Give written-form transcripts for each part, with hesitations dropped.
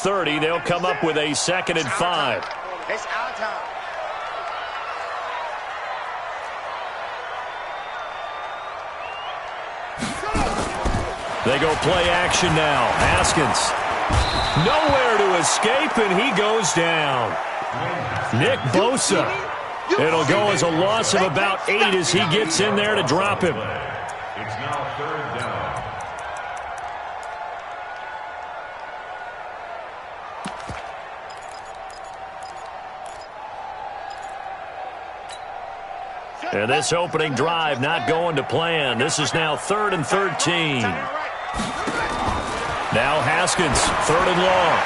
30. They'll come up with a 2nd and 5. It's our time. They go play action now. Haskins. Nowhere to escape, and he goes down. Nick Bosa. It'll go as a loss of about 8 as he gets in there to drop him. It's now 3rd down. And this opening drive not going to plan. This is now 3rd and 13. Now Haskins, 3rd and long.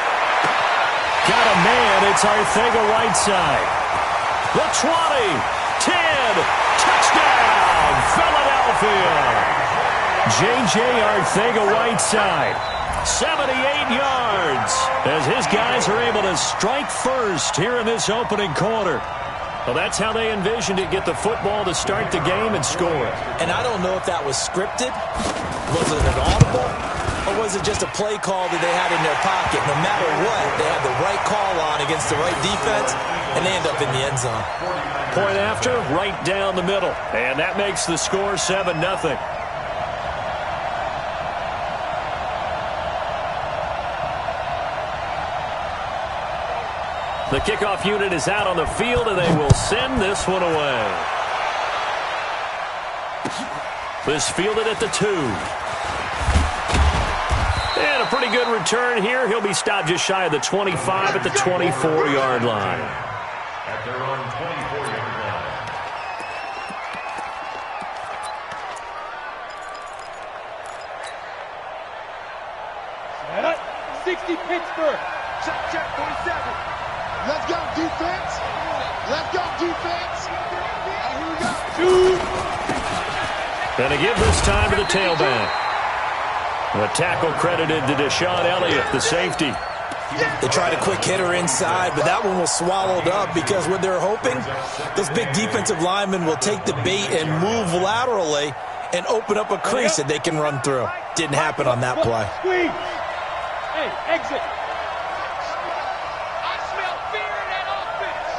Got a man. It's Arcega-Whiteside. The 20, 10, touchdown, Philadelphia. J.J. Arcega-Whiteside, 78 yards, as his guys are able to strike first here in this opening quarter. Well, that's how they envisioned it, get the football to start the game and score. And I don't know if that was scripted. Was it an audible? Or was it just a play call that they had in their pocket? No matter what, they had the right call on against the right defense, and they end up in the end zone. Point after, right down the middle. And that makes the score 7-0. The kickoff unit is out on the field, and they will send this one away. This fielded at the 2. And a pretty good return here. He'll be stopped just shy of the 25 at the 24-yard line. At their own 24-yard line. 60 Pittsburgh. Check 47. Let's go, defense. Let's go, defense. Here we go. 2. And a give this time to the tailback. The tackle credited to Deshaun Elliott, the safety. They tried a quick hitter inside, but that one was swallowed up because what they're hoping, those big defensive linemen will take the bait and move laterally and open up a crease that they can run through. Didn't happen on that play. Squeeze. Hey, exit. I smell fear in that offense.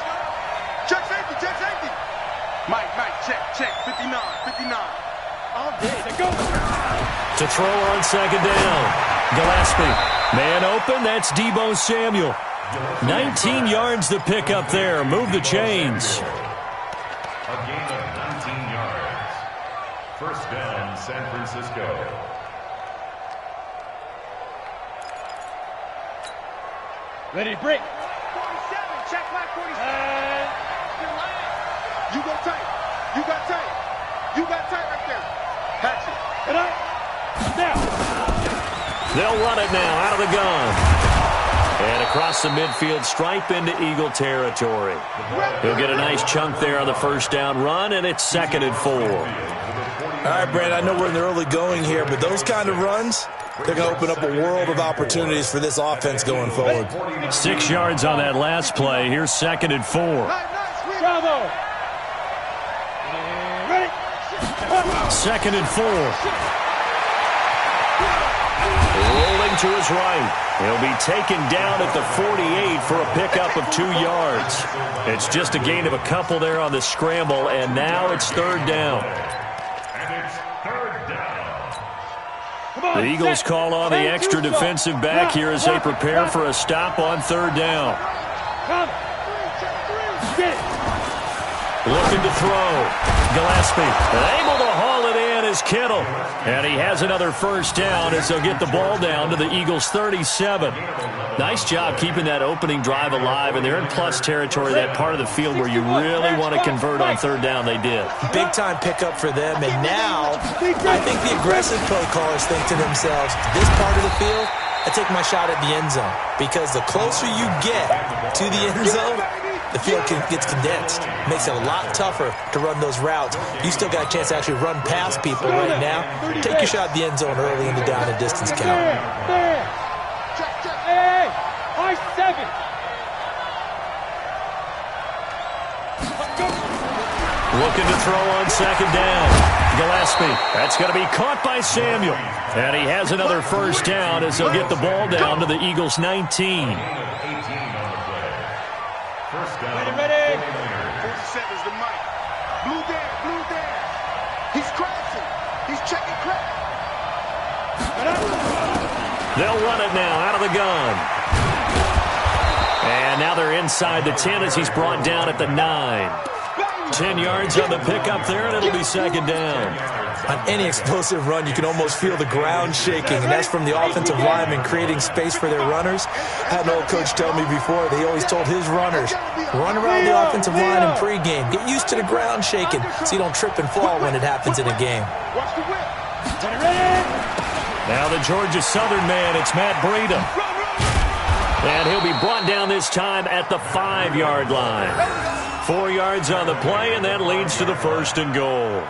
Check safety, check safety. Mike, check. 59. All day. Go. To throw on 2nd down. Gillespie. Man open, that's Deebo Samuel. 19 yards to pick up there. Move the chains. A gain of 19 yards. 1st down, San Francisco. Ready to break. 47, check back 47. You got tight right there. Patch it. Get up. Now. They'll run it now out of the gun. And across the midfield stripe into Eagle territory. He'll get a nice chunk there on the 1st down run, and it's 2nd and 4. All right, Brad, I know we're in the early going here, but those kind of runs, they're going to open up a world of opportunities for this offense going forward. 6 yards on that last play. Here's 2nd and 4. Bravo. Ready. 2nd and 4. Rolling to his right. He'll be taken down at the 48 for a pickup of 2 yards. It's just a gain of a couple there on the scramble, and now it's 3rd down. And it's 3rd down. The Eagles call on the extra defensive back here as they prepare for a stop on 3rd down. Looking to throw. Gillespie able to haul it in as Kittle. And he has another 1st down as they'll get the ball down to the Eagles' 37. Nice job keeping that opening drive alive, and they're in plus territory, that part of the field where you really want to convert on 3rd down. They did. Big-time pickup for them, and now I think the aggressive play callers think to themselves, this part of the field, I take my shot at the end zone, because the closer you get to the end zone, the field gets condensed. Makes it a lot tougher to run those routes. You still got a chance to actually run past people right now. Take your shot at the end zone early in the down and distance count. There. Hey, high 7. looking to throw on second down. Gillespie, that's going to be caught by Samuel. And he has another first down as he'll get the ball down to the Eagles' 19. First down. Ready. 47's the mic. Blue there. He's crashing. He's checking crack. They'll run it now out of the gun. And now they're inside the 10 as he's brought down at the 9. 10 yards on the pickup there, and it'll be second down. On any explosive run, you can almost feel the ground shaking, and that's from the offensive linemen creating space for their runners. I had an old coach tell me before, they always told his runners, run around the offensive line in pregame. Get used to the ground shaking so you don't trip and fall when it happens in a game. Watch the whip. Now the Georgia Southern man, it's Matt Breida. And he'll be brought down this time at the 5-yard line. 4 yards on the play, and that leads to the first and goal.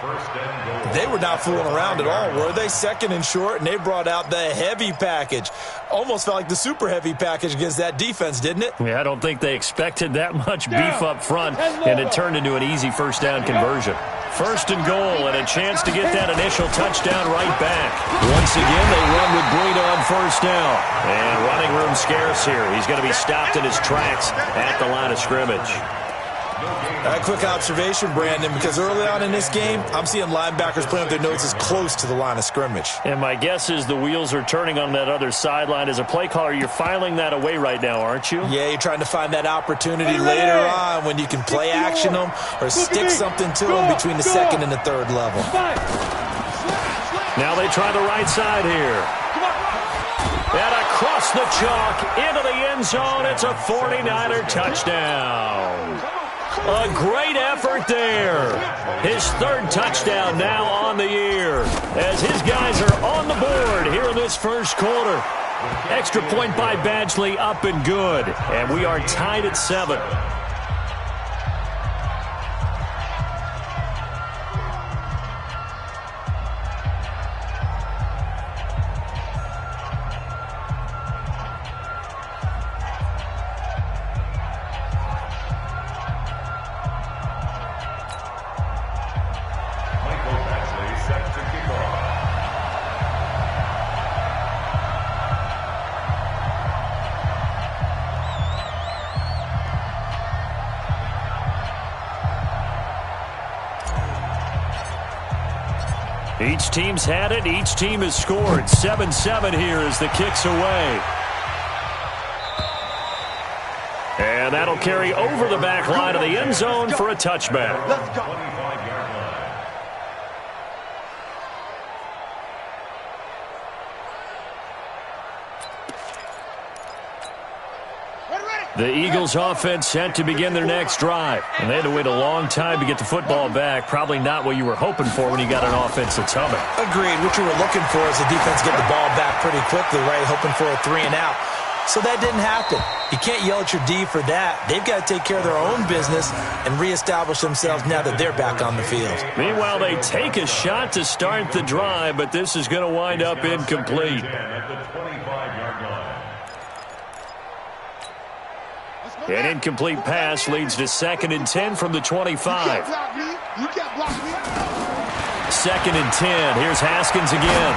They were not fooling around at all, were they? Second and short, and they brought out the heavy package. Almost felt like the super heavy package against that defense, didn't it? Yeah, I don't think they expected that much beef up front, and it turned into an easy first down conversion. First and goal, and a chance to get that initial touchdown right back. Once again, they run with Breida on first down. And running room scarce here. He's going to be stopped in his tracks at the line of scrimmage. A quick observation, Brandon, because early on in this game, I'm seeing linebackers putting up their noses close to the line of scrimmage. And my guess is the wheels are turning on that other sideline. As a play caller, you're filing that away right now, aren't you? Yeah, you're trying to find that opportunity later on when you can play action them or stick something to them between the second and the third level. Now they try the right side here. And across the chalk into the end zone, it's a 49er touchdown. A great effort there. His third touchdown now on the year as his guys are on the board here in this first quarter. Extra point by Badgley up and good. And we are tied at 7. Each team's had it. Each team has scored. 7-7 here as the kick's away. And that'll carry over the back line of the end zone for a touchback. Let's go. The Eagles offense set to begin their next drive. And they had to wait a long time to get the football back. Probably not what you were hoping for when you got an offense that's humming. Agreed. What you were looking for is the defense get the ball back pretty quickly, right? Hoping for a 3 and out. So that didn't happen. You can't yell at your D for that. They've got to take care of their own business and reestablish themselves now that they're back on the field. Meanwhile, they take a shot to start the drive, but this is going to wind up incomplete. An incomplete pass leads to 2nd and 10 from the 25. 2nd and 10. Here's Haskins again.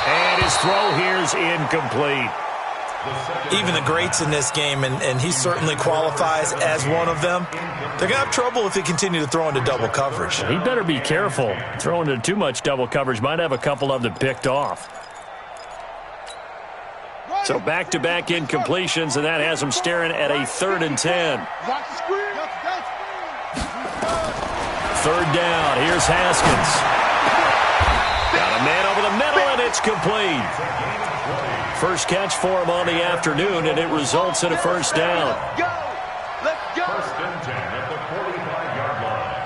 And his throw here's incomplete. Even the greats in this game, and he certainly qualifies as one of them, they're going to have trouble if they continue to throw into double coverage. He better be careful. Throwing into too much double coverage might have a couple of them picked off. So back-to-back incompletions, and that has him staring at a 3rd and 10. 3rd down. Here's Haskins. Got a man over the middle, and it's complete. First catch for him on the afternoon, and it results in a first down. Let's go. 1st and 10 at the 45-yard line.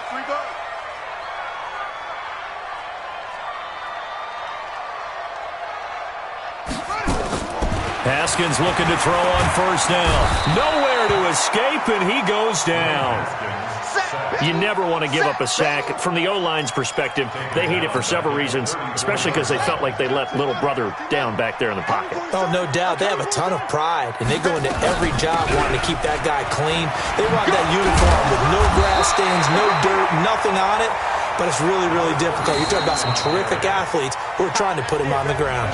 Free ball. Haskins looking to throw on first down. Nowhere to his escape, and he goes down. You never want to give up a sack. From the O-line's perspective, they hate it for several reasons, especially because they felt like they let little brother down back there in the pocket. Oh, no doubt. They have a ton of pride, and they go into every job wanting to keep that guy clean. They rock that uniform with no grass stains, no dirt, nothing on it. But it's really, really difficult. You're talking about some terrific athletes who are trying to put him on the ground.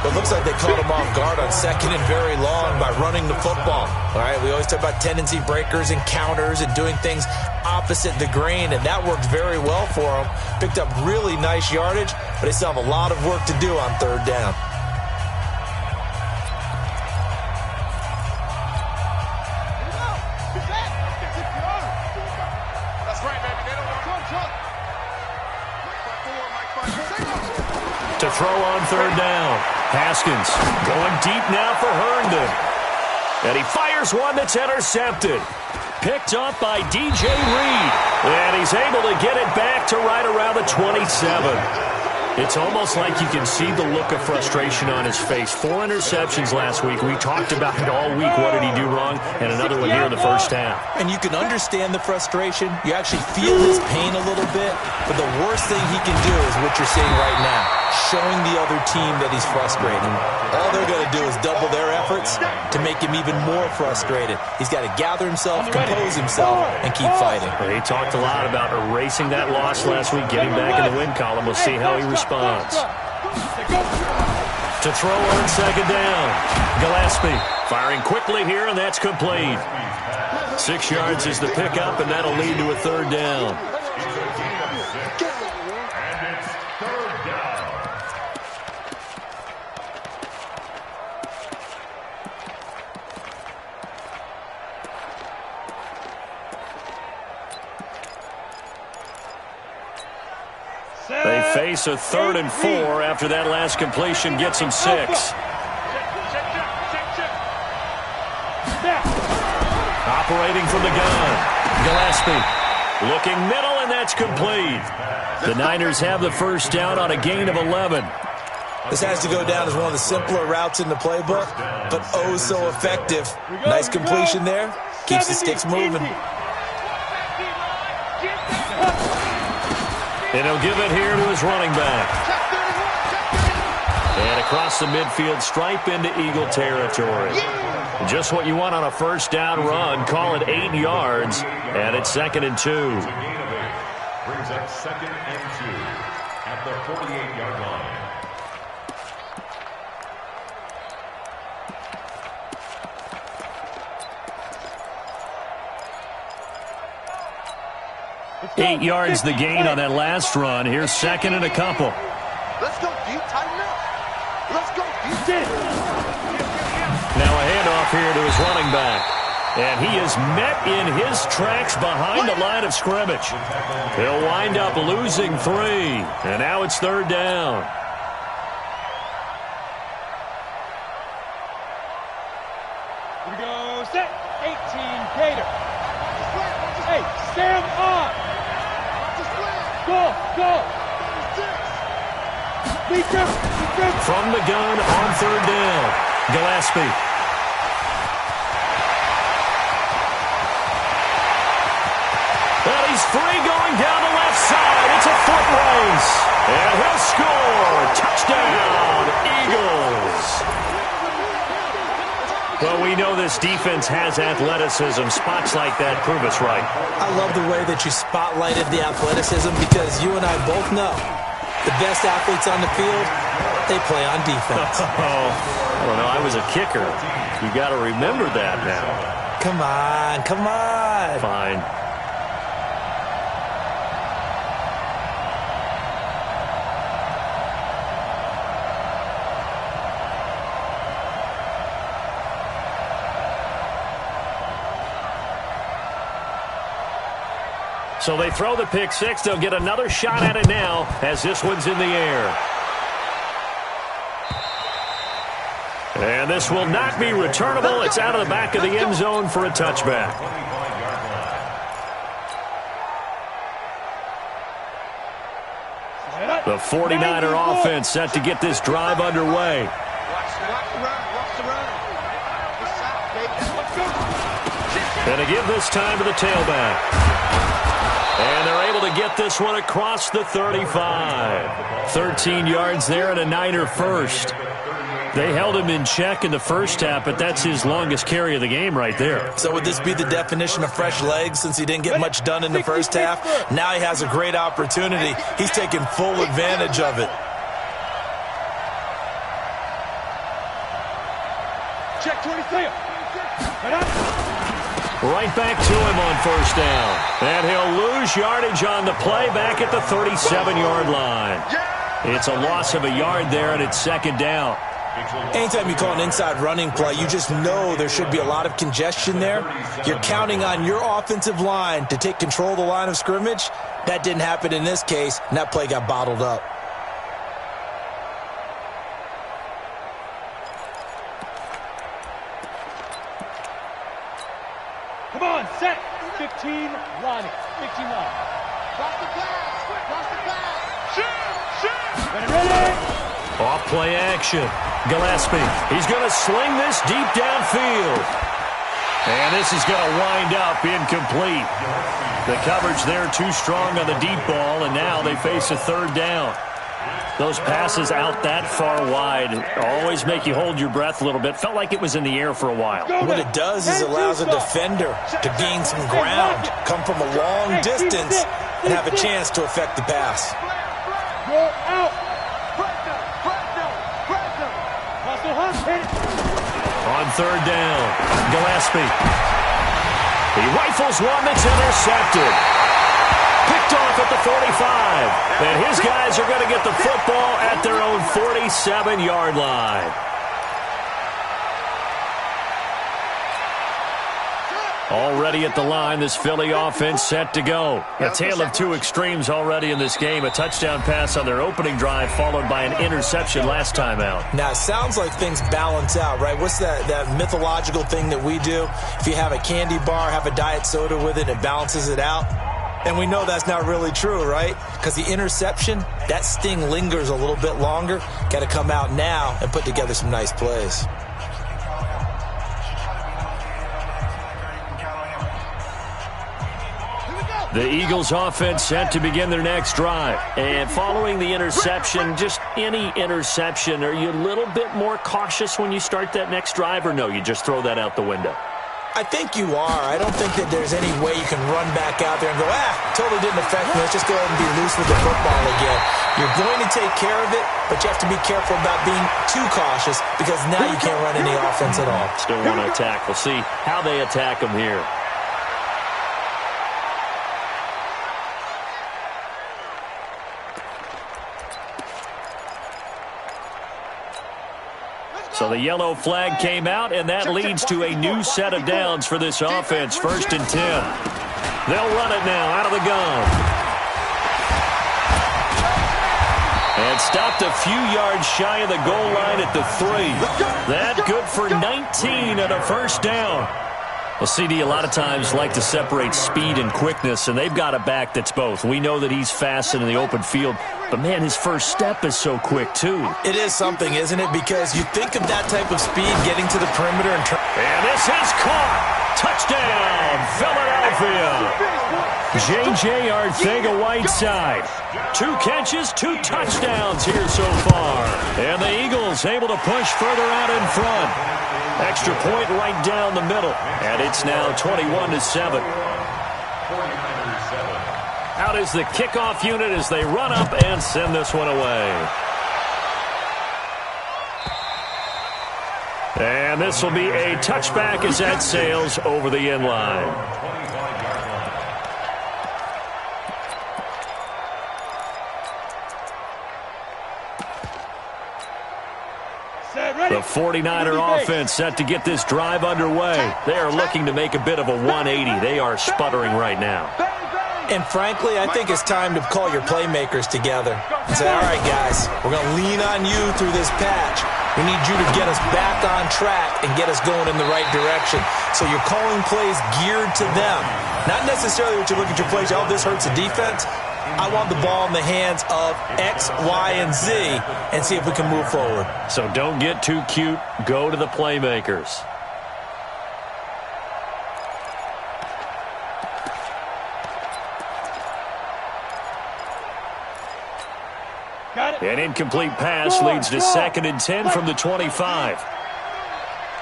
It looks like they caught him off guard on second and very long by running the football. All right, we always talk about tendency breakers and counters and doing things opposite the grain, and that worked very well for them. Picked up really nice yardage, but they still have a lot of work to do on third down. To throw on third down. Haskins going deep now for Herndon. And he fires one that's intercepted. Picked up by DJ Reed. And he's able to get it back to right around the 27. It's almost like you can see the look of frustration on his face. 4 interceptions last week. We talked about it all week. What did he do wrong? And another one here in the first half. And you can understand the frustration. You actually feel his pain a little bit. But the worst thing he can do is what you're seeing right now, showing the other team that he's frustrated. All they're going to do is double their efforts to make him even more frustrated. He's got to gather himself, compose himself, and keep fighting. He talked a lot about erasing that loss last week, getting back in the win column. We'll see how he responds. To throw on second down. Gillespie firing quickly here, and that's complete. 6 yards is the pickup, and that'll lead to a third down. They face a 3rd and 4 after that last completion gets them 6. Operating from the gun. Gillespie looking middle, and that's complete. The Niners have the first down on a gain of 11. This has to go down as one of the simpler routes in the playbook, but oh so effective. Nice completion there. Keeps the sticks moving. And he'll give it here to his running back. And across the midfield stripe into Eagle territory. Just what you want on a first down run. Call it 8 yards. And it's 2nd and 2. Brings up 2nd and 2 at the 48-yard line. Eight yards the gain on that last run. Here's 2nd and a couple. Let's go deep, tighten up. Let's go deep. Now a handoff here to his running back. And he is met in his tracks behind the line of scrimmage. He'll wind up losing 3. And now it's 3rd down. Here we go, set, 18, Gator. Hey, stand on. Go, go. From the gun on 3rd down. Gillespie. Well, he's free going down the left side. It's a foot race. And he'll score. Touchdown, Eagles. Well, we know this defense has athleticism. Spots like that prove us right. I love the way that you spotlighted the athleticism because you and I both know the best athletes on the field, they play on defense. I don't know. I was a kicker. You got to remember that now. Come on, come on. Fine. So they throw the pick 6. They'll get another shot at it now as this one's in the air. And this will not be returnable. It's out of the back of the end zone for a touchback. The 49er offense set to get this drive underway. And to give this time to the tailback. And they're able to get this one across the 35. 13 yards there and a Niner first. They held him in check in the first half, but that's his longest carry of the game right there. So would this be the definition of fresh legs since he didn't get much done in the first half? Now he has a great opportunity. He's taking full advantage of it. Check 23. Right back to him on first down. And he'll lose yardage on the play back at the 37-yard line. It's a loss of a yard there, and it's second down. Anytime you call an inside running play, you just know there should be a lot of congestion there. You're counting on your offensive line to take control of the line of scrimmage. That didn't happen in this case, and that play got bottled up. Come on, set. 15 line. 15 line. Cross the pass. Cross the pass. Shoot. Ready. Off play action. Gillespie. He's going to sling this deep downfield. And this is going to wind up incomplete. The coverage there too strong on the deep ball, and now they face a third down. Those passes out that far wide always make you hold your breath a little bit. Felt like it was in the air for a while. What it does is allows a defender to gain some ground, come from a long distance, and have a chance to affect the pass. Go out. On third down, Gillespie. He rifles one that's intercepted. Picked off at the 45. And his guys are going to get the football at their own 47-yard line. Already at the line, this Philly offense set to go. A tale of two extremes already in this game. A touchdown pass on their opening drive, followed by an interception last time out. Now, it sounds like things balance out, right? What's that mythological thing that we do? If you have a candy bar, have a diet soda with it, it balances it out. And we know that's not really true, right? Because the interception, that sting lingers a little bit longer. Got to come out now and put together some nice plays. The Eagles offense set to begin their next drive. And following the interception, just any interception, are you a little bit more cautious when you start that next drive, or no, you just throw that out the window? I think you are. I don't think that there's any way you can run back out there and go, totally didn't affect me. Let's just go ahead and be loose with the football again. You're going to take care of it, but you have to be careful about being too cautious because now you can't run any offense at all. Still want to attack. We'll see how they attack them here. So the yellow flag came out, and that leads to a new set of downs for this offense. 1st and 10. They'll run it now out of the gun. And stopped a few yards shy of the goal line at the 3. That good for 19 and a first down. Well, CD, a lot of times like to separate speed and quickness, and they've got a back that's both. We know that he's fast in the open field, but, man, his first step is so quick, too. It is something, isn't it? Because you think of that type of speed getting to the perimeter and And this is caught. Touchdown, Philadelphia. J.J. Arcega-Whiteside. 2 catches, 2 touchdowns here so far. And the Eagles able to push further out in front. Extra point right down the middle. And it's now 21-7. Out is the kickoff unit as they run up and send this one away. And this will be a touchback as that sails over the end line. The 49er offense set to get this drive underway. They are looking to make a bit of a 180. They are sputtering right now. And frankly, I think it's time to call your playmakers together and say, all right, guys, we're going to lean on you through this patch. We need you to get us back on track and get us going in the right direction. So you're calling plays geared to them. Not necessarily what you look at your plays, oh, this hurts the defense. I want the ball in the hands of X, Y, and Z and see if we can move forward. So don't get too cute. Go to the playmakers. An incomplete pass leads to 2nd and 10 from the 25.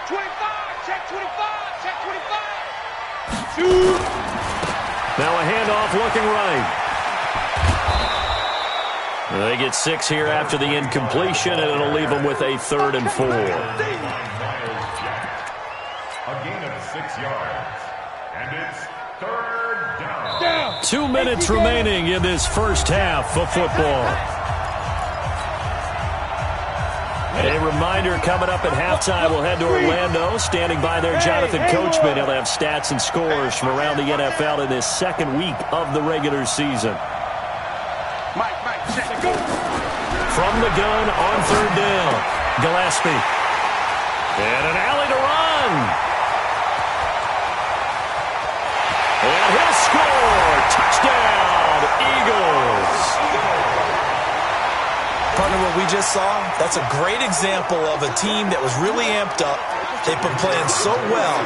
25, check 25, check 25. Now a handoff looking right. They get 6 here after the incompletion, and it'll leave them with a 3rd and 4. A gain of 6 yards. And it's 3rd down. 2 minutes remaining in this first half of football. A reminder, coming up at halftime, we'll head to Orlando. Standing by there, Jonathan Coachman. He'll have stats and scores from around the NFL in this 2nd week of the regular season. From the gun on 3rd down, Gillespie. And an alley to run. And he'll score. Touchdown, Eagles. Partner, what we just saw, that's a great example of a team that was really amped up. They've been playing so well,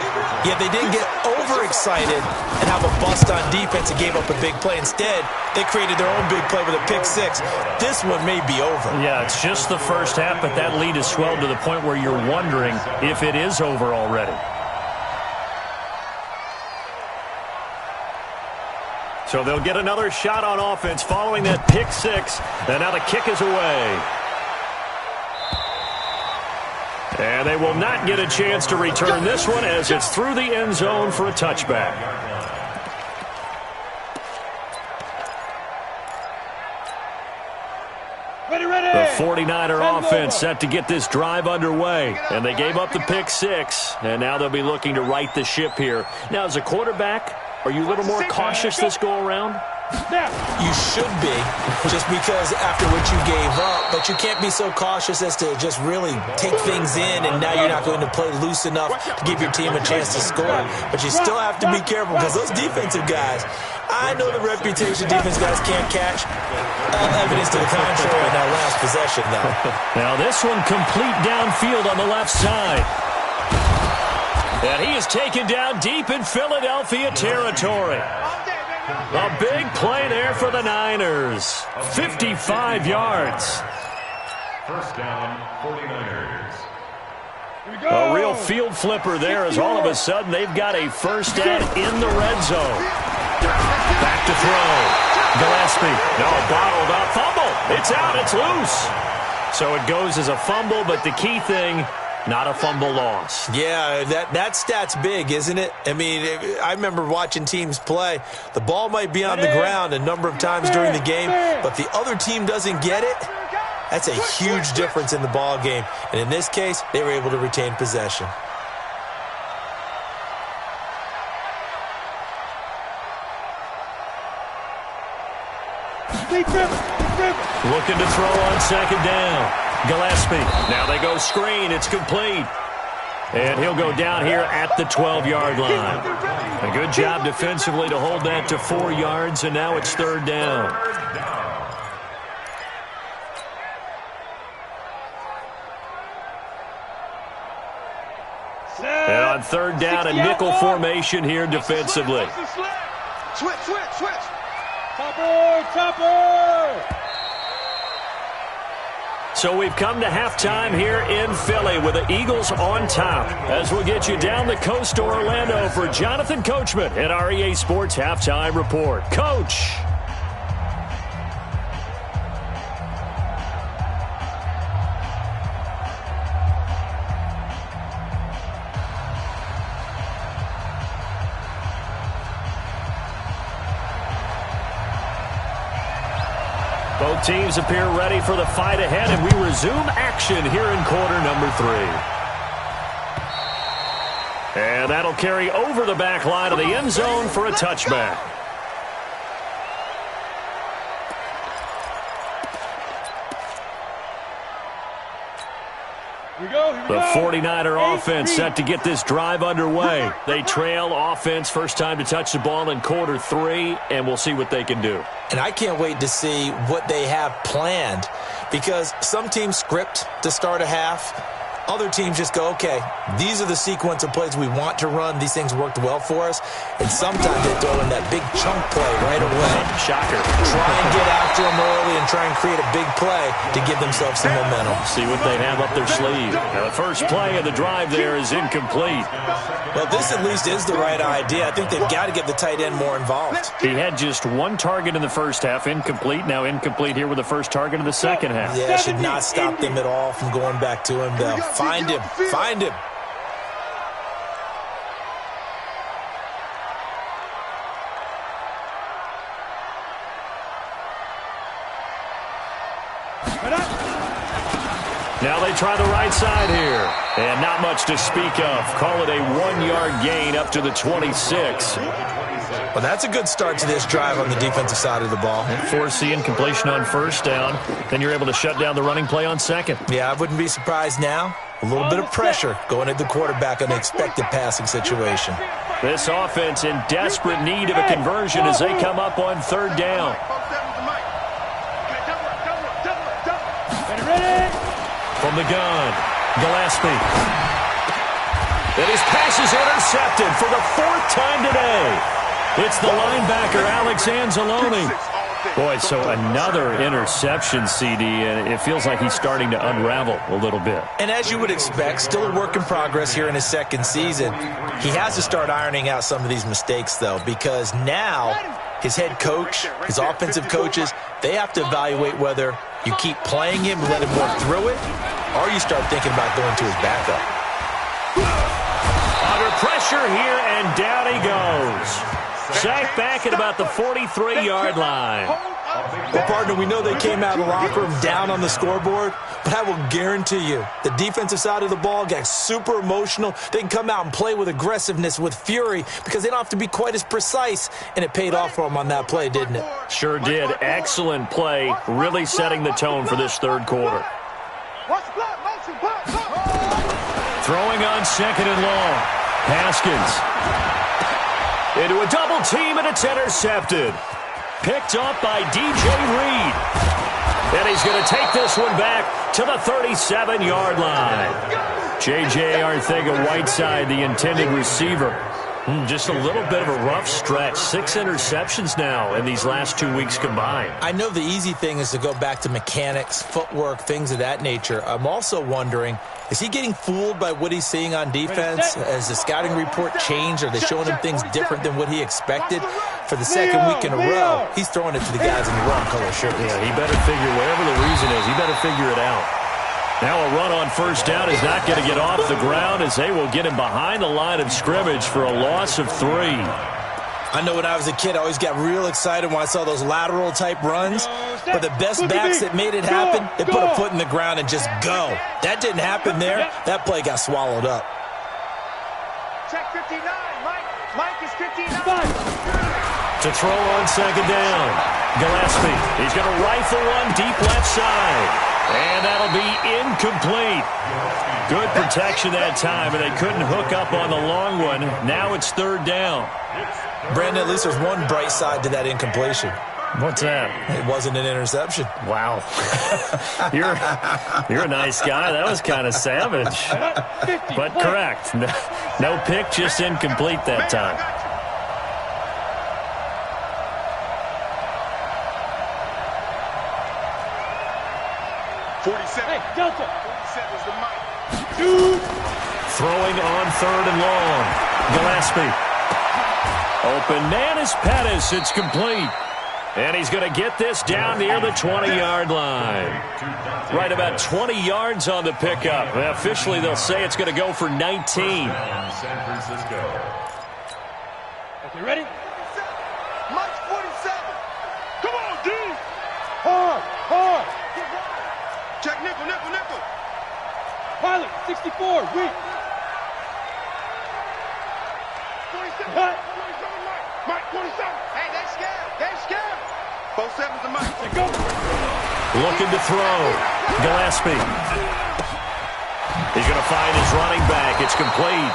yet they didn't get overexcited and have a bust on defense and gave up a big play. Instead, they created their own big play with a pick 6. This one may be over. Yeah, it's just the first half, but that lead has swelled to the point where you're wondering if it is over already. So they'll get another shot on offense following that pick 6. And now the kick is away. And they will not get a chance to return this one as it's through the end zone for a touchback. The 49er offense set to get this drive underway. And they gave up the pick 6. And now they'll be looking to right the ship here. Now, as a quarterback, are you a little more cautious this go-around? You should be, just because after what you gave up, but you can't be so cautious as to just really take things in, and now you're not going to play loose enough to give your team a chance to score. But you still have to be careful because those defensive guys, I know the reputation defense guys can't catch. Evidence to the contrary in that last possession, though. Now this one complete downfield on the left side. And he is taken down deep in Philadelphia territory. A big play there for the Niners. 55 yards. First down, 49ers. A real field flipper there as all of a sudden they've got a first down in the red zone. Back to throw. Gillespie. No, bottled up. Fumble. It's out. It's loose. So it goes as a fumble, but the key thing, not a fumble loss. Yeah, that stat's big, isn't it? I mean, I remember watching teams play. The ball might be on the ground a number of times during the game, but the other team doesn't get it. That's a huge difference in the ball game. And in this case, they were able to retain possession. Looking to throw on 2nd down. Gillespie. Now they go screen. It's complete. And he'll go down here at the 12-yard line. A good job defensively to hold that to 4 yards, and now it's 3rd down. And on 3rd down, a nickel formation here defensively. Switch. Topper! So we've come to halftime here in Philly with the Eagles on top. As we'll get you down the coast to Orlando for Jonathan Coachman at our EA Sports Halftime Report. Coach. Both teams appear ready for the fight ahead, and we resume action here in quarter number 3. And that'll carry over the back line of the end zone for a touchback. The 49er offense set to get this drive underway. They trail offense first time to touch the ball in quarter 3, and we'll see what they can do. And I can't wait to see what they have planned, because some teams script to start a half. Other teams just go, okay, these are the sequence of plays we want to run. These things worked well for us. And sometimes they throw in that big chunk play right away. Shocker. Try and get after them early and try and create a big play to give themselves some momentum. See what they have up their sleeve. Now, the first play of the drive there is incomplete. Well, this at least is the right idea. I think they've got to get the tight end more involved. He had just one target in the first half, incomplete. Now incomplete here with the first target of the second half. Yeah, should not stop them at all from going back to him, though. Find him. Find him. Now they try the right side here. And not much to speak of. Call it a 1-yard gain up to the 26. Well, that's a good start to this drive on the defensive side of the ball. Force the incompletion on first down. Then you're able to shut down the running play on second. Yeah, I wouldn't be surprised now. A little bit of pressure going at the quarterback in an expected passing situation. This offense in desperate need of a conversion as they come up on third down. From the gun, Gillespie. And his pass is intercepted for the 4th time today. It's the linebacker, Alex Anzalone. Boy, so another interception, CD, and it feels like he's starting to unravel a little bit. And as you would expect, still a work in progress here in his second season. He has to start ironing out some of these mistakes, though, because now his head coach, his offensive coaches, they have to evaluate whether you keep playing him and let him work through it, or you start thinking about going to his backup. Under pressure here, and down he goes. Sacked back at about the 43-yard line. Well, partner, we know they came out of the locker room down on the scoreboard, but I will guarantee you the defensive side of the ball got super emotional. They can come out and play with aggressiveness, with fury, because they don't have to be quite as precise, and it paid off for them on that play, didn't it? Sure did. Excellent play, really setting the tone for this third quarter. Throwing on second and long. Haskins. Into a double team, and it's intercepted. Picked up by DJ Reed. And he's going to take this one back to the 37-yard line. J.J. Arcega-Whiteside, the intended receiver. Just a little bit of a rough stretch. 6 interceptions now in these last 2 weeks combined. I know the easy thing is to go back to mechanics, footwork, things of that nature. I'm also wondering, is he getting fooled by what he's seeing on defense? Has the scouting report changed? Are they showing him things different than what he expected? For the second week in a row, he's throwing it to the guys in the wrong color shirts. Yeah, he better figure, whatever the reason is, he better figure it out. Now a run on first down is not going to get off the ground as they will get him behind the line of scrimmage for a loss of 3. I know when I was a kid, I always got real excited when I saw those lateral-type runs. But the best backs that made it happen, they put a foot in the ground and just go. That didn't happen there. That play got swallowed up. Check 59, Mike. Mike is 59. To throw on second down. Gillespie. He's going to rifle one deep left side. And that'll be incomplete. Good protection that time, and they couldn't hook up on the long one. Now it's third down. Brandon, at least there's one bright side to that incompletion. What's that? It wasn't an interception. Wow. You're a nice guy. That was kind of savage. But correct. No pick, just incomplete that time. 47. Hey, Delta. 47 is the mic. Throwing on third and long. Gillespie. Open man is Pettis. It's complete. And he's going to get this down near the 20-yard line. Right about 20 yards on the pickup. Officially, they'll say it's going to go for 19. San Francisco. Okay, ready? Mike's 47. Come on, D. Hard, hard. Check nickel, nickel, nickel. Pilot, 64, weak. 47. Cut. 47, Mike. Mike, 47. Hey, they scared. They scared. 47's the mic. Let go. Looking to throw. Gillespie. He's going to find his running back. It's complete.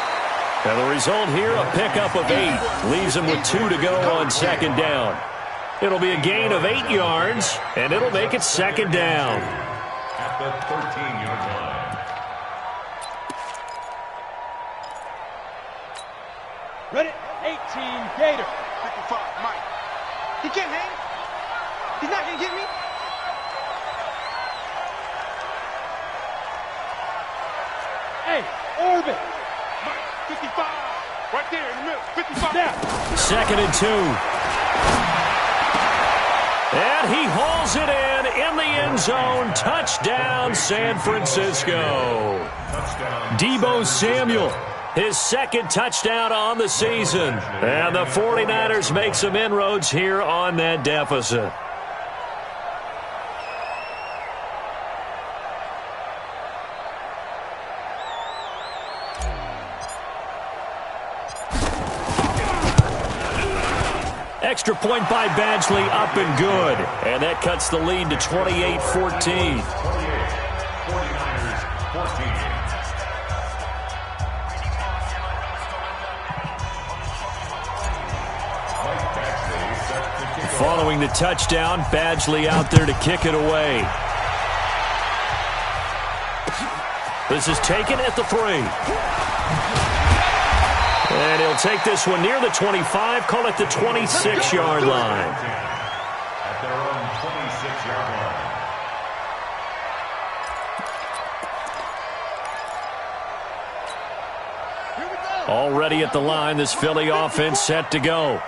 And the result here, a pickup of 8. Leaves him with 2 to go on second down. It'll be a gain of 8 yards, and it'll make it second down. At the 13-yard line. Ready? 18, Gator. 55, Mike. He can't hang. He's not going to get me. Hey, orbit. Mike, 55. Right there in the middle. 55. Snap. 2nd and 2. And he hauls it in the end zone. Touchdown, San Francisco. Deebo Samuel, his 2nd touchdown on the season. And the 49ers make some inroads here on that deficit. Extra point by Badgley, up and good. And that cuts the lead to 28-14. 49ers 14. Following the touchdown, Badgley out there to kick it away. This is taken at the 3. And he'll take this one near the 25, call it the 26-yard line. At their own 26-yard line. Already at the line, this Philly offense set to go.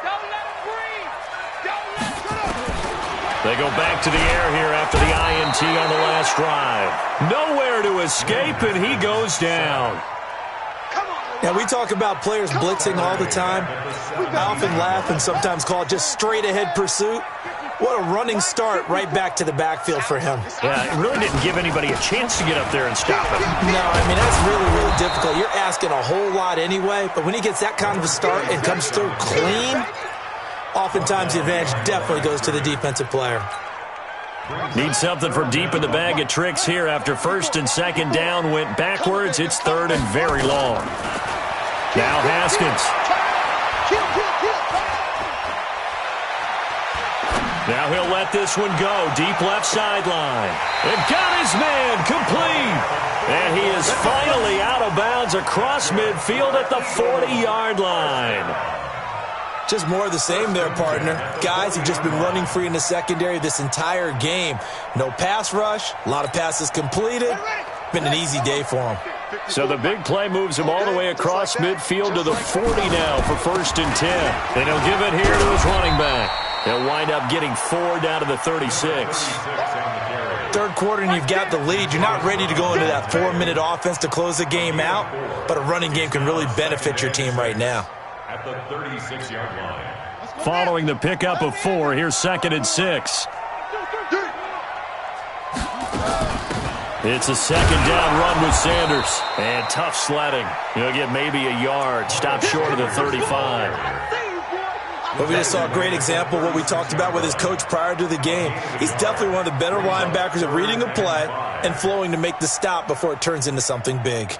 They go back to the air here after the INT on the last drive. Nowhere to escape, and he goes down. Now, we talk about players blitzing all the time. I often laugh and sometimes call it just straight-ahead pursuit. What a running start right back to the backfield for him. Yeah, it really didn't give anybody a chance to get up there and stop him. No, I mean, that's really, really difficult. You're asking a whole lot anyway, but when he gets that kind of a start and comes through clean, oftentimes the advantage definitely goes to the defensive player. Need something from deep in the bag of tricks here after 1st and 2nd down went backwards. It's 3rd and very long. Now Haskins. Now he'll let this one go. Deep left sideline. And got his man complete. And he is finally out of bounds across midfield at the 40-yard line. Just more of the same there, partner. Guys have just been running free in the secondary this entire game. No pass rush, a lot of passes completed. Been an easy day for them. So the big play moves him all the way across midfield to the 40 now for 1st and 10. And he'll give it here to his running back. They'll wind up getting 4 down to the 36. 3rd quarter and you've got the lead. You're not ready to go into that 4-minute offense to close the game out, but a running game can really benefit your team right now. At the 36-yard line. Following the pickup of 4, here's 2nd and 6. It's a 2nd down run with Sanders. And tough sledding. He'll get maybe a yard. Stop short of the 35. But we just saw a great example of what we talked about with his coach prior to the game. He's definitely one of the better linebackers at reading a play and flowing to make the stop before it turns into something big.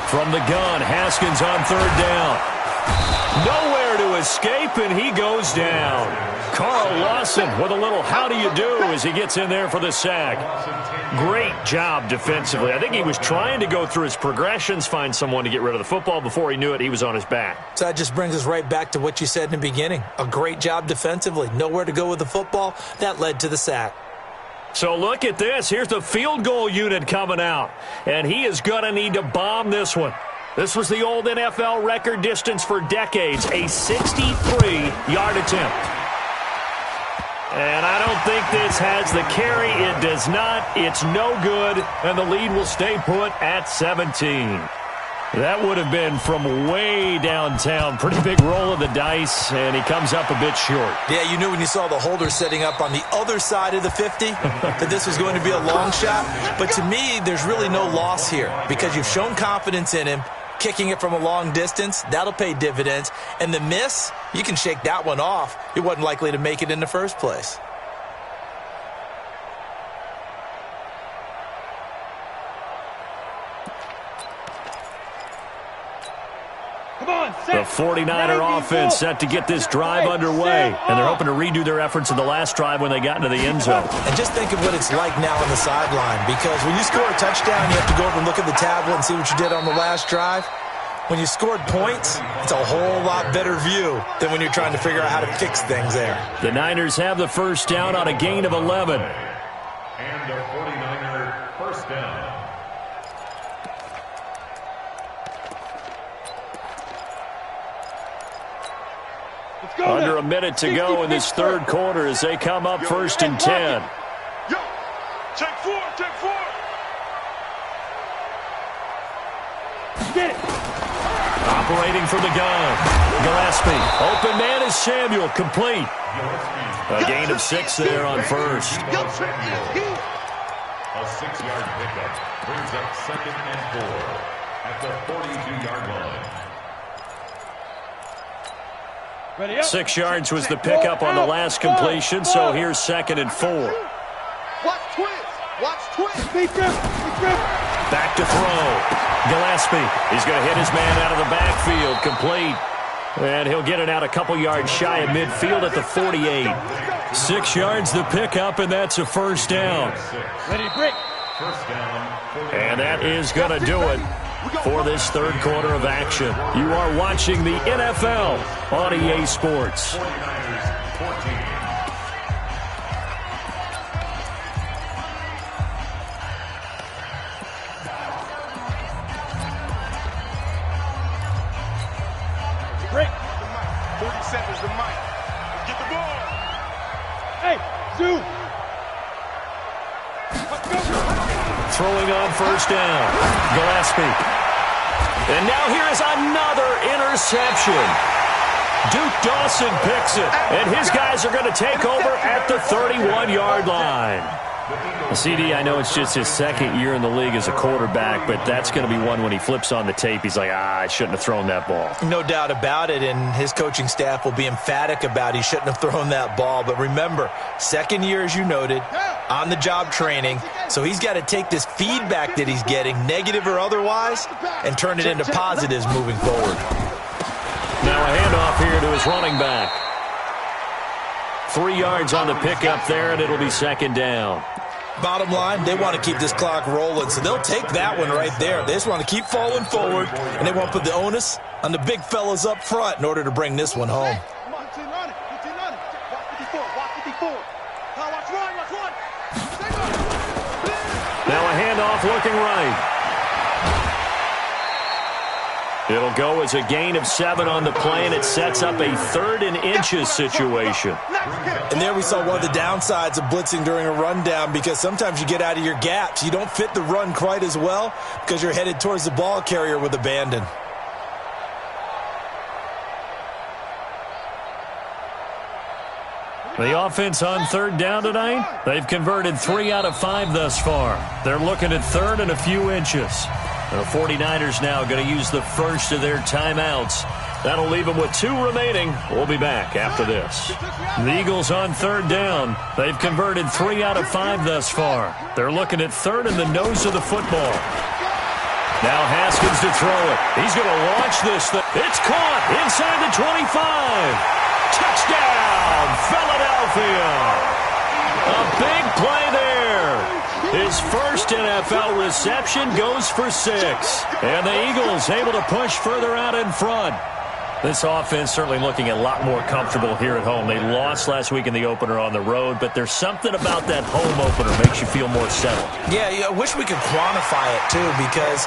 From the gun, Haskins on 3rd down. Nowhere to escape, and he goes down. Carl Lawson with a little how do you do as he gets in there for the sack. Great job defensively. I think he was trying to go through his progressions, find someone to get rid of the football. Before he knew it, he was on his back. So that just brings us right back to what you said in the beginning. A great job defensively. Nowhere to go with the football. That led to the sack. So look at this. Here's the field goal unit coming out. And he is going to need to bomb this one. This was the old NFL record distance for decades, a 63-yard attempt. And I don't think this has the carry. It does not. It's no good. And the lead will stay put at 17. That would have been from way downtown. Pretty big roll of the dice, and he comes up a bit short. Yeah, you knew when you saw the holder setting up on the other side of the 50 that this was going to be a long shot. But to me, there's really no loss here because you've shown confidence in him. Kicking it from a long distance, that'll pay dividends. And the miss, you can shake that one off. He wasn't likely to make it in the first place. Come on, The 49er offense set to get this drive underway. And they're hoping to redo their efforts in the last drive when they got into the end zone. And just think of what it's like now on the sideline, because when you score a touchdown, you have to go over and look at the tablet and see what you did on the last drive. When you scored points, it's a whole lot better view than when you're trying to figure out how to fix things there. The Niners have the first down on a gain of 11. And a 49er first down. Under a minute to go in this third quarter as they come up first and 10. Yo, check four, check four. Get it. Operating from the gun. Gillespie. Open man is Samuel. Complete. A gain of 6 there on first. A 6-yard pickup brings up 2nd and 4 at the 42-yard line. Ready up. 6 yards was the pickup on the last completion, so here's 2nd and 4. Watch twist. Watch twist. Speed grip. Speed grip. Back to throw. Gillespie. He's going to hit his man out of the backfield. Complete. And he'll get it out a couple yards shy of midfield at the 48. 6 yards the pickup, and that's a first down. Ready, break. First down. And that is going to do it for this third quarter of action. You are watching the NFL on EA Sports. 49ers 14. Break. 47's the mic. Let's get the ball. Hey, zoom. Let's go. Throwing on first down. Gillespie. And now here is another interception. Duke Dawson picks it. And his guys are going to take over at the 31-yard line. CD, I know it's just his second year in the league as a quarterback, but that's going to be one when he flips on the tape. He's like, I shouldn't have thrown that ball. No doubt about it, and his coaching staff will be emphatic about he shouldn't have thrown that ball. But remember, second year, as you noted, on-the-job training, so he's got to take this feedback that he's getting, negative or otherwise, and turn it into positives moving forward. Now a handoff here to his running back. 3 yards on the pickup there, and it'll be second down. Bottom line, they want to keep this clock rolling, so they'll take that one right there. They just want to keep falling forward, and they want to put the onus on the big fellas up front in order to bring this one home. Come on, 15 on it. 15 on it. Watch 54. Watch 54. Now watch run. Watch run. Now a handoff looking right. It'll go as a gain of 7 on the play, and it sets up a 3rd and inches situation. And there we saw one of the downsides of blitzing during a rundown, because sometimes you get out of your gaps. You don't fit the run quite as well because you're headed towards the ball carrier with abandon. The offense on third down tonight, they've converted 3 out of 5 thus far. They're looking at 3rd and a few inches. The 49ers now going to use the first of their timeouts. That'll leave them with 2 remaining. We'll be back after this. The Eagles on third down. They've converted 3 out of 5 thus far. They're looking at 3rd and the nose of the football. Now Haskins to throw it. He's going to launch this thing. It's caught inside the 25. Touchdown, Philadelphia. A big play there. His first NFL reception goes for 6. And the Eagles able to push further out in front. This offense certainly looking a lot more comfortable here at home. They lost last week in the opener on the road, but there's something about that home opener makes you feel more settled. Yeah, I wish we could quantify it, too, because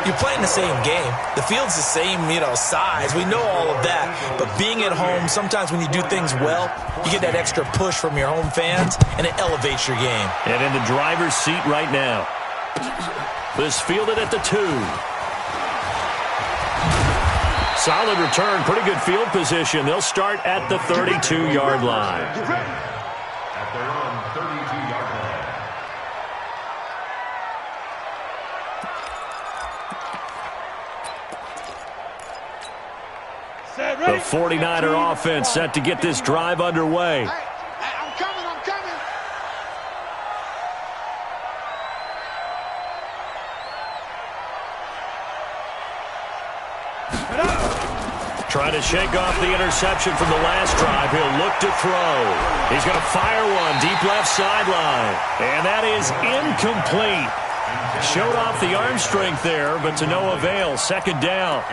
you're playing the same game. The field's the same, size. We know all of that. But being at home, sometimes when you do things well, you get that extra push from your home fans, and it elevates your game. And in the driver's seat right now. This fielded at the 2. Solid return, pretty good field position. They'll start at the 32-yard line. At their own 32-yard line. The 49er offense set to get this drive underway. I'm coming. I'm coming. Trying to shake off the interception from the last drive. He'll look to throw. He's going to fire one deep left sideline. And that is incomplete. Showed off the arm strength there, but to no avail. Second down.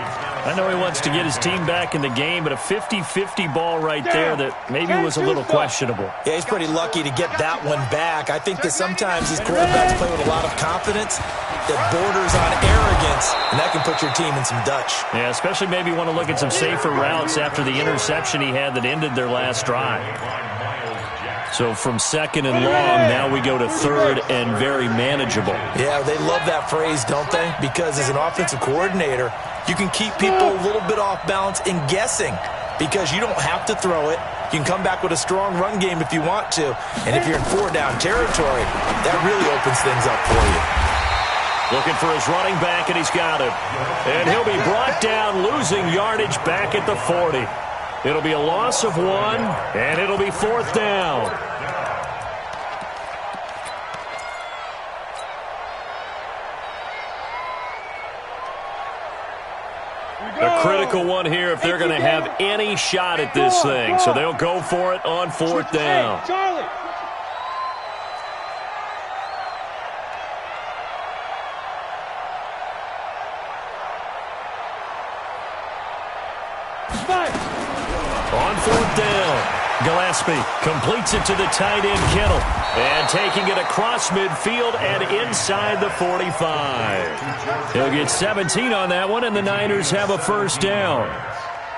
I know he wants to get his team back in the game, but a 50-50 ball right there that maybe was a little questionable. Yeah, he's pretty lucky to get that one back. I think that sometimes these quarterbacks play with a lot of confidence that borders on arrogance, and that can put your team in some Dutch. Yeah, especially maybe want to look at some safer routes after the interception he had that ended their last drive. So from second and long, now we go to third and very manageable. Yeah, they love that phrase, don't they? Because as an offensive coordinator, you can keep people a little bit off balance and guessing because you don't have to throw it. You can come back with a strong run game if you want to. And if you're in four-down territory, that really opens things up for you. Looking for his running back, and he's got him. And he'll be brought down, losing yardage back at the 40. It'll be a loss of 1, and it'll be fourth down. A critical one here if they're going to have any shot at this thing. So they'll go for it on fourth down. Charlie. On fourth down, Gillespie completes it to the tight end, Kittle. And taking it across midfield and inside the 45. He'll get 17 on that one, and the Niners have a first down.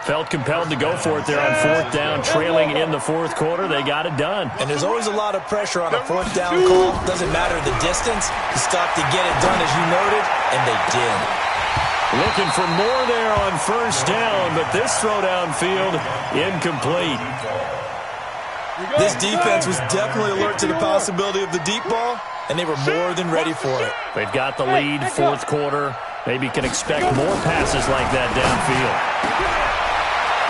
Felt compelled to go for it there on fourth down, trailing in the fourth quarter. They got it done. And there's always a lot of pressure on a fourth down call. Doesn't matter the distance. You stop to get it done, as you noted, and they did. Looking for more there on first down, but this throw downfield incomplete. This defense was definitely alert to the possibility of the deep ball, and they were more than ready for it. They've got the lead, fourth quarter. Maybe can expect more passes like that downfield.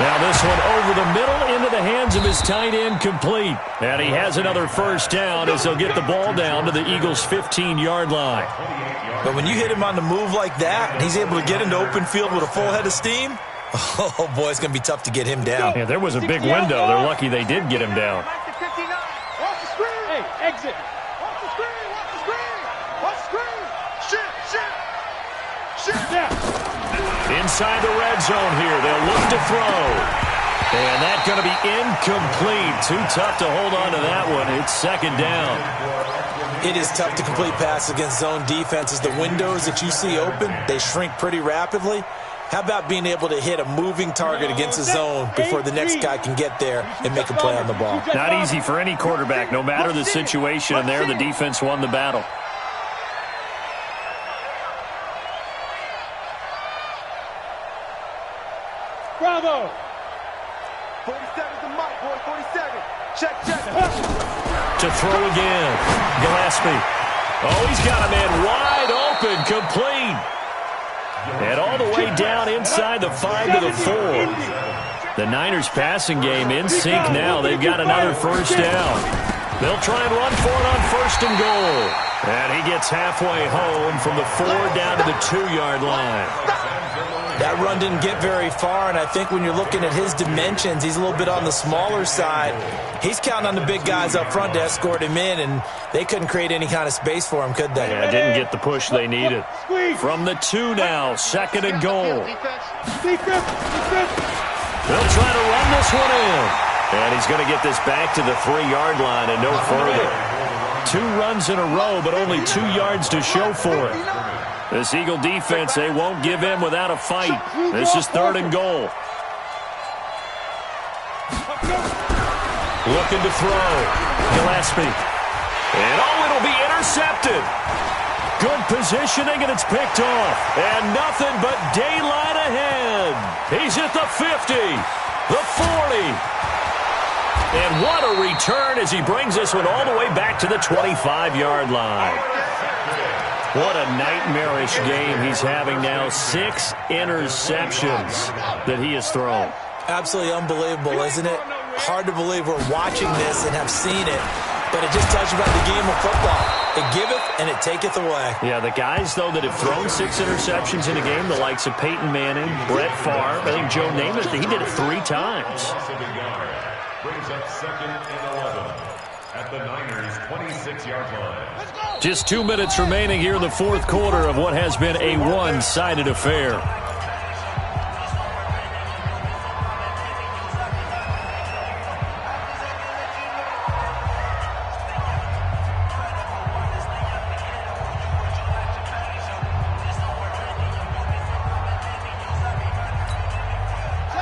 Now this one over the middle into the hands of his tight end, complete. And he has another first down as he'll get the ball down to the Eagles' 15-yard line. But when you hit him on the move like that, and he's able to get into open field with a full head of steam, oh boy, it's going to be tough to get him down. Yeah, there was a big window. They're lucky they did get him down. Hey, exit. Watch the screen, watch the screen. Watch the screen. Shit. Inside the red zone here. They'll look to throw. And that's going to be incomplete. Too tough to hold on to that one. It's second down. It is tough to complete passes against zone defenses. The windows that you see open, they shrink pretty rapidly. How about being able to hit a moving target against a zone before the next guy can get there and make a play on the ball? Not easy for any quarterback. No matter the situation, and there the defense won the battle. Bravo. 47's the mic, boy. 47. Check. To throw again. Gillespie. Oh, he's got a man wide open, complete. And all the way down inside the 5 to the 4. The Niners passing game in sync now. They've got another first down. They'll try and run for it on first and goal. And he gets halfway home from the 4 down to the 2-yard line. That run didn't get very far, and I think when you're looking at his dimensions, he's a little bit on the smaller side. He's counting on the big guys up front to escort him in, and they couldn't create any kind of space for him, could they? Yeah, didn't get the push they needed. From the 2 now, second and goal. Defense. They'll try to run this one in. And he's going to get this back to the 3-yard line and no further. 2 runs in a row, but only 2 yards to show for it. This Eagle defense, they won't give in without a fight. This is third and goal. Looking to throw. Gillespie. And it'll be intercepted. Good positioning, and it's picked off. And nothing but daylight ahead. He's at the 50, the 40. And what a return as he brings this one all the way back to the 25-yard line. What a nightmarish game he's having now. 6 interceptions that he has thrown. Absolutely unbelievable, isn't it? Hard to believe we're watching this and have seen it. but it just tells you about the game of football. It giveth and it taketh away. Yeah, the guys, though, that have thrown 6 interceptions in a game, the likes of Peyton Manning, Brett Favre, I think Joe Namath, he did it 3 times. Brings up 2nd and 11 at the Niners' 26-yard line. Just 2 minutes remaining here in the 4th quarter of what has been a one-sided affair.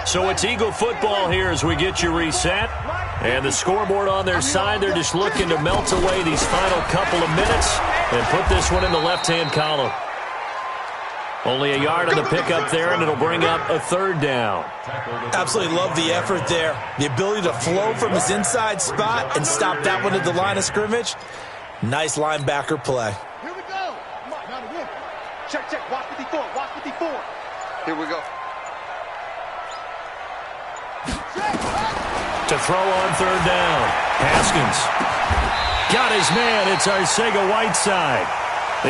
So it's Eagle football here as we get you reset. And the scoreboard on their side, they're just looking to melt away these final couple of minutes and put this one in the left-hand column. Only a yard on the pickup there, and it'll bring up a 3rd down. Absolutely love the effort there. The ability to flow from his inside spot and stop that one at the line of scrimmage. Nice linebacker play. Here we go. Come on, now to win. Check, check. Watch 54. Watch 54. Here we go. To throw on 3rd down. Haskins. Got his man. It's Arcega-Whiteside.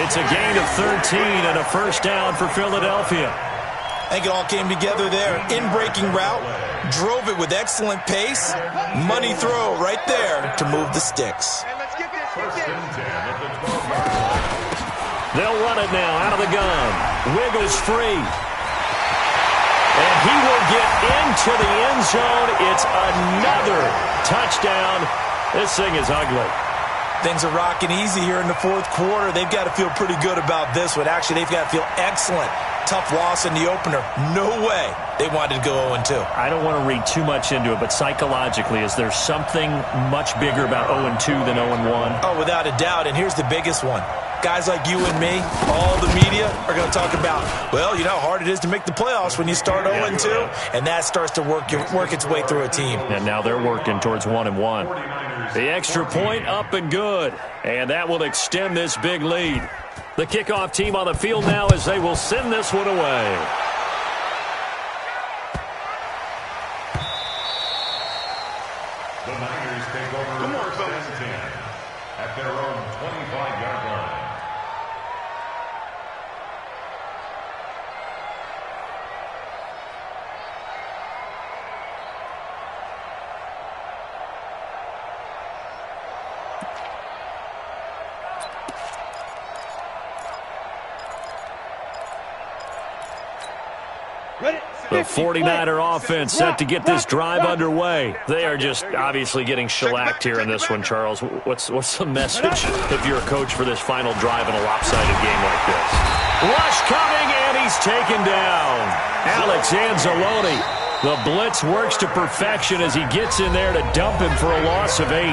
It's a gain of 13 and a 1st down for Philadelphia. I think it all came together there. In-breaking route. Drove it with excellent pace. Money throw right there to move the sticks. Hey, let's get this. Get this. They'll run it now out of the gun. Wiggles free. And he will get into the end zone. It's another touchdown. This thing is ugly. Things are rocking easy here in the 4th quarter. They've got to feel pretty good about this one. Actually, they've got to feel excellent. Tough loss in the opener. No way they wanted to go 0-2. I don't want to read too much into it, but psychologically, is there something much bigger about 0-2 than 0-1? Oh, without a doubt. And here's the biggest one. Guys like you and me, all the media are going to talk about, well, you know how hard it is to make the playoffs when you start 0-2, and that starts to work its way through a team. And now they're working towards 1-1. The extra point up and good, and that will extend this big lead. The kickoff team on the field now as they will send this one away. The Niners take over 1st and 10 at their own 25-yard line. The 49er offense set to get this drive underway. They are just obviously getting shellacked here in this one, Charles. What's the message if you're a coach for this final drive in a lopsided game like this? Rush coming, and he's taken down. Alex Anzalone. The blitz works to perfection as he gets in there to dump him for a loss of 8.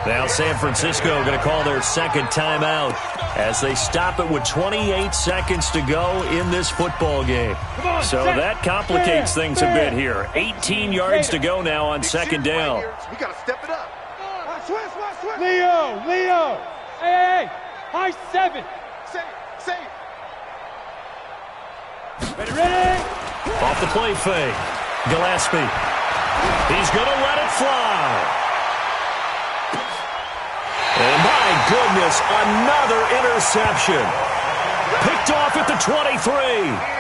Now San Francisco going to call their 2nd timeout as they stop it with 28 seconds to go in this football game. So that complicates things a bit here. 18 yards to go now on 2nd down. We got to step it up. Leo. Hey. High 7. Save. Ready. Off the play fake. Gillespie. He's going to let it fly. And my goodness, another interception. Picked off at the 23.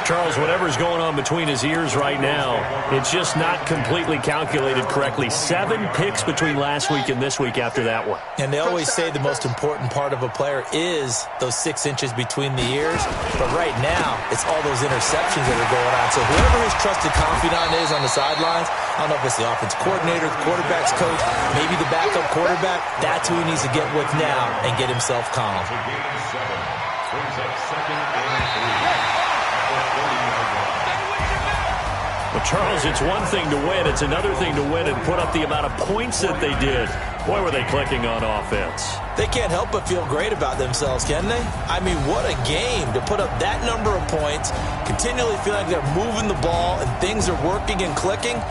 Charles, whatever's going on between his ears right now, it's just not completely calculated correctly. 7 picks between last week and this week after that one. And they always say the most important part of a player is those 6 inches between the ears. But right now, it's all those interceptions that are going on. So whoever his trusted confidant is on the sidelines, I don't know if it's the offensive coordinator, the quarterback's coach, maybe the backup quarterback, that's who he needs to get with now and get himself calm. Brings up 2nd and 3. Well, Charles, it's one thing to win. It's another thing to win and put up the amount of points that they did. Boy, were they clicking on offense. They can't help but feel great about themselves, can they? I mean, what a game to put up that number of points, continually feeling like they're moving the ball and things are working and clicking.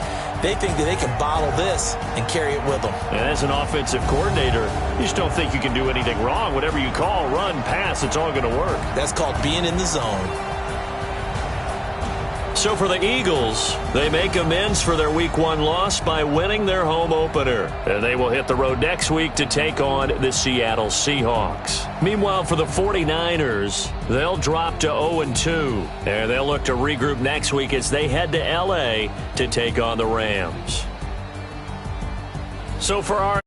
They think that they can bottle this and carry it with them. And as an offensive coordinator, you just don't think you can do anything wrong. Whatever you call, run, pass, it's all going to work. That's called being in the zone. So for the Eagles, they make amends for their Week 1 loss by winning their home opener. And they will hit the road next week to take on the Seattle Seahawks. Meanwhile, for the 49ers, they'll drop to 0-2. And they'll look to regroup next week as they head to L.A. to take on the Rams. So for our